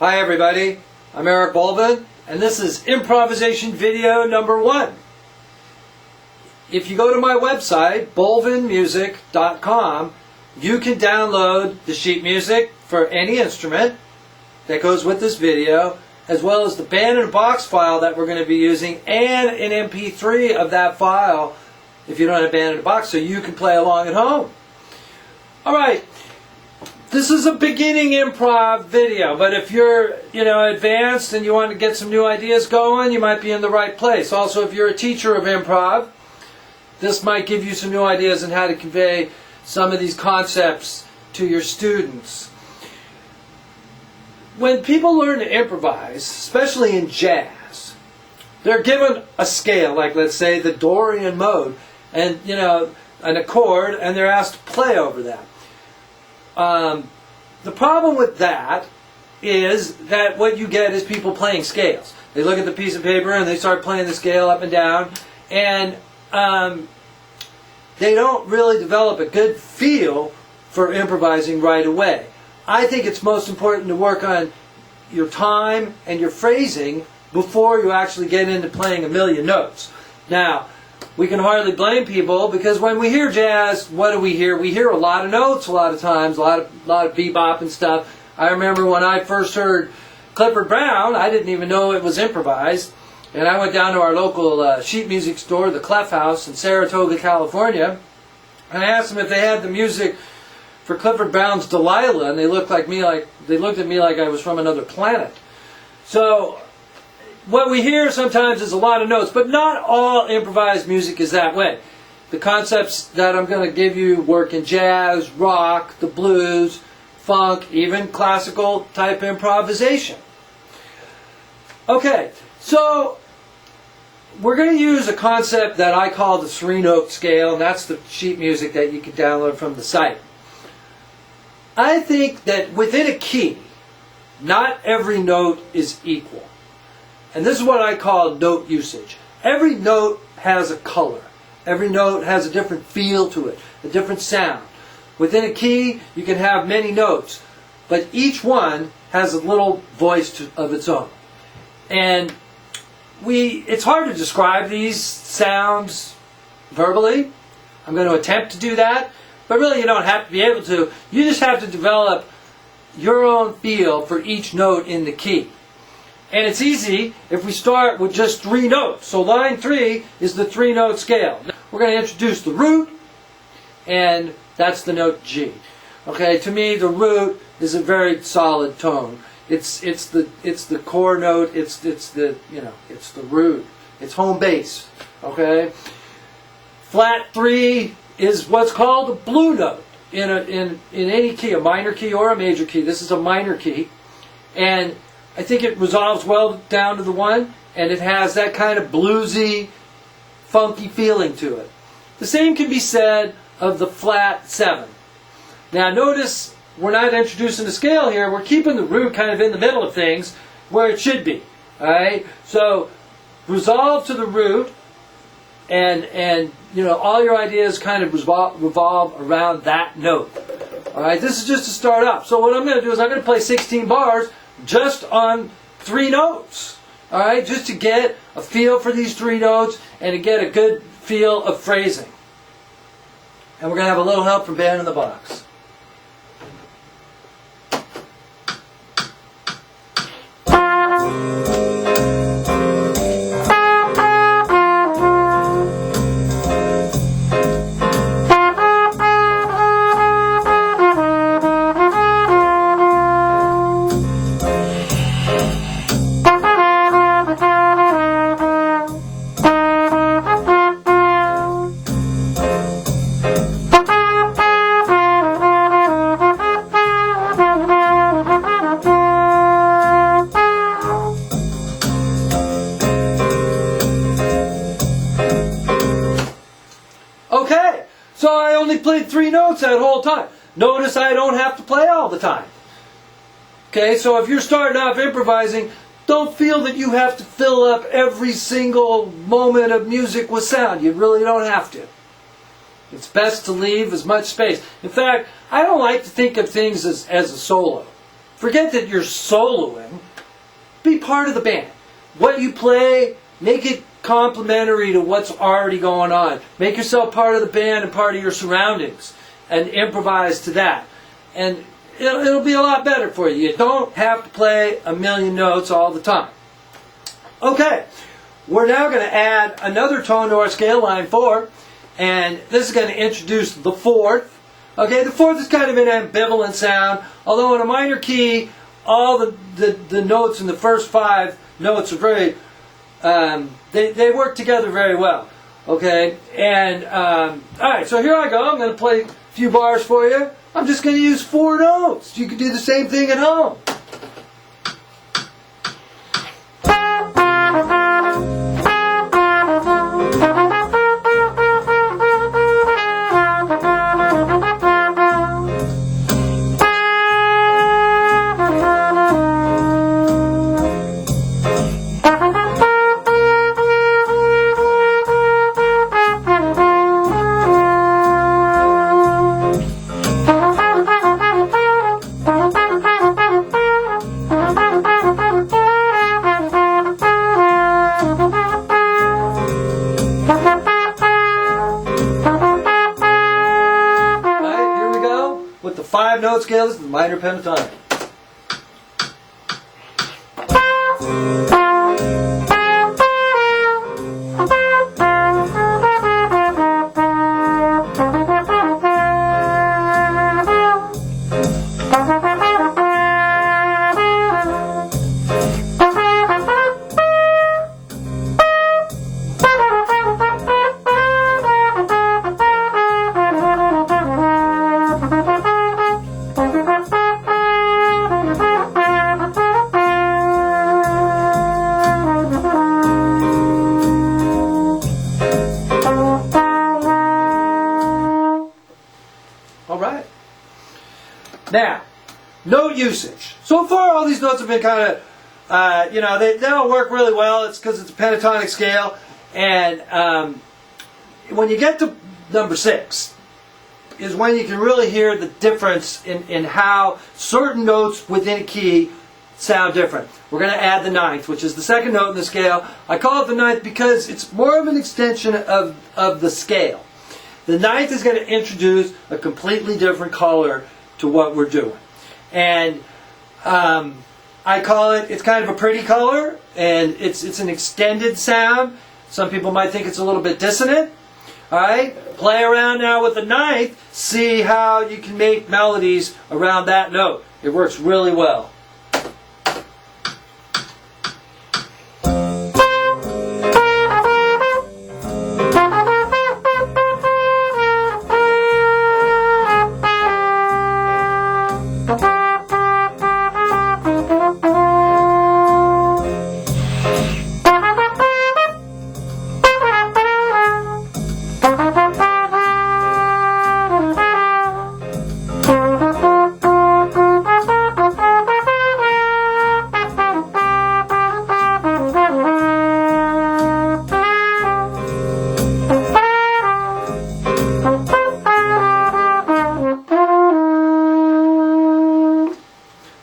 Hi everybody, I'm Eric Bolvin, and this is improvisation video number 1. If you go to my website, bolvinmusic.com, you can download the sheet music for any instrument that goes with this video, as well as the band in a box file that we're going to be using, and an MP3 of that file if you don't have band in a box, so you can play along at home. Alright. This is a beginning improv video, but if you're, advanced and you want to get some new ideas going, you might be in the right place. Also, if you're a teacher of improv, this might give you some new ideas on how to convey some of these concepts to your students. When people learn to improvise, especially in jazz, they're given a scale, like let's say the Dorian mode, and an accord, and they're asked to play over that. The problem with that is that what you get is people playing scales. They look at the piece of paper and they start playing the scale up and down, and they don't really develop a good feel for improvising right away. I think it's most important to work on your time and your phrasing before you actually get into playing a million notes. Now, we can hardly blame people, because when we hear jazz, what do we hear? We hear a lot of notes a lot of times, a lot of bebop and stuff. I remember when I first heard Clifford Brown, I didn't even know it was improvised. And I went down to our local sheet music store, the Clef House in Saratoga, California, and I asked them if they had the music for Clifford Brown's Delilah, and they looked at me like I was from another planet. So what we hear sometimes is a lot of notes, but not all improvised music is that way. The concepts that I'm going to give you work in jazz, rock, the blues, funk, even classical type improvisation. Okay, so we're going to use a concept that I call the 3-note scale, and that's the sheet music that you can download from the site. I think that within a key, not every note is equal. And this is what I call note usage. Every note has a color. Every note has a different feel to it, a different sound. Within a key, you can have many notes, but each one has a little voice of its own. And it's hard to describe these sounds verbally. I'm going to attempt to do that, but really you don't have to be able to. You just have to develop your own feel for each note in the key. And it's easy if we start with just 3 notes. So line 3 is the 3-note scale. We're going to introduce the root, and that's the note G. Okay, to me the root is a very solid tone. It's the core note. It's the root. It's home base. Okay. Flat 3 is what's called a blue note in any key, a minor key or a major key. This is a minor key, and I think it resolves well down to the 1, and it has that kind of bluesy, funky feeling to it. The same can be said of the flat 7. Now notice we're not introducing the scale here. We're keeping the root kind of in the middle of things where it should be. Alright? So resolve to the root, and all your ideas kind of revolve around that note. Alright? This is just to start off. So what I'm going to do is I'm going to play 16 bars just on 3 notes. Alright, just to get a feel for these 3 notes and to get a good feel of phrasing. And we're going to have a little help from Band in the Box. Okay, so I only played 3 notes that whole time. Notice I don't have to play all the time. Okay, so if you're starting off improvising, don't feel that you have to fill up every single moment of music with sound. You really don't have to. It's best to leave as much space. In fact, I don't like to think of things as a solo. forget that you're soloing. Be part of the band. What you play, make it complementary to what's already going on. Make yourself part of the band and part of your surroundings, and improvise to that. And it'll be a lot better for you. You don't have to play a million notes all the time. Okay, we're now going to add another tone to our scale, line 4, and this is going to introduce the 4th. Okay, the 4th is kind of an ambivalent sound, although in a minor key, all the notes in the first 5 notes are very, they work together very well. Okay, and alright, so here I go. I'm going to play a few bars for you. I'm just going to use 4 notes. You can do the same thing at home. With the 5-note scale, this is the minor pentatonic. Alright. Now, note usage. So far, all these notes have been kind of, they all work really well. It's because it's a pentatonic scale. And when you get to number 6, is when you can really hear the difference in how certain notes within a key sound different. We're going to add the 9th, which is the 2nd note in the scale. I call it the 9th because it's more of an extension of the scale. The 9th is going to introduce a completely different color to what we're doing. And I call it, it's kind of a pretty color, and it's an extended sound. Some people might think it's a little bit dissonant. Alright, play around now with the 9th, see how you can make melodies around that note. It works really well.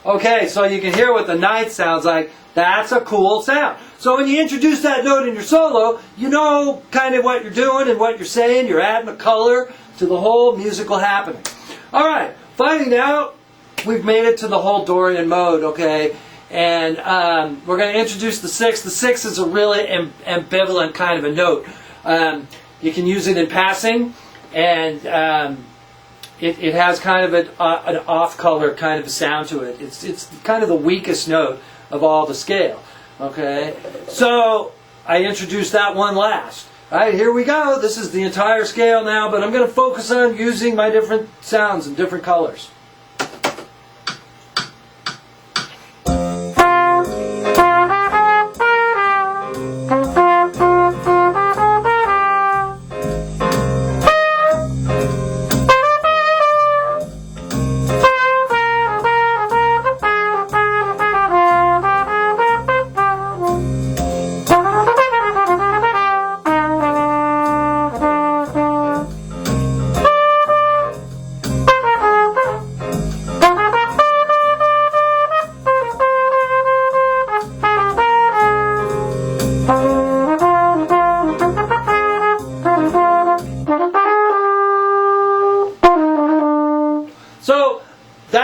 Okay, so you can hear what the 9th sounds like. That's a cool sound. So when you introduce that note in your solo, you know kind of what you're doing and what you're saying. You're adding a color to the whole musical happening. Alright, finally now, we've made it to the whole Dorian mode, okay? And we're going to introduce the 6th. The 6th is a really ambivalent kind of a note. You can use it in passing, and it has kind of an off-color kind of a sound to it. It's kind of the weakest note of all the scale. Okay, so I introduced that one last. All right, here we go. This is the entire scale now, but I'm going to focus on using my different sounds and different colors.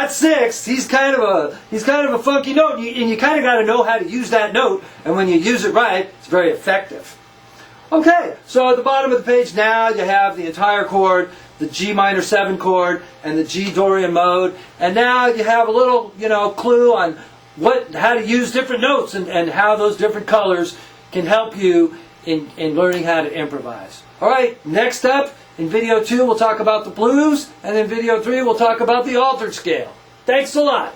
that sixth, he's kind of a funky note, and you kind of got to know how to use that note. And when you use it right, it's very effective. Okay, so at the bottom of the page now you have the entire chord, the G minor 7 chord, and the G Dorian mode. And now you have a little, clue on how to use different notes and how those different colors can help you in learning how to improvise. All right, next up, in video 2 we'll talk about the blues, and in video 3 we'll talk about the altered scale. Thanks a lot.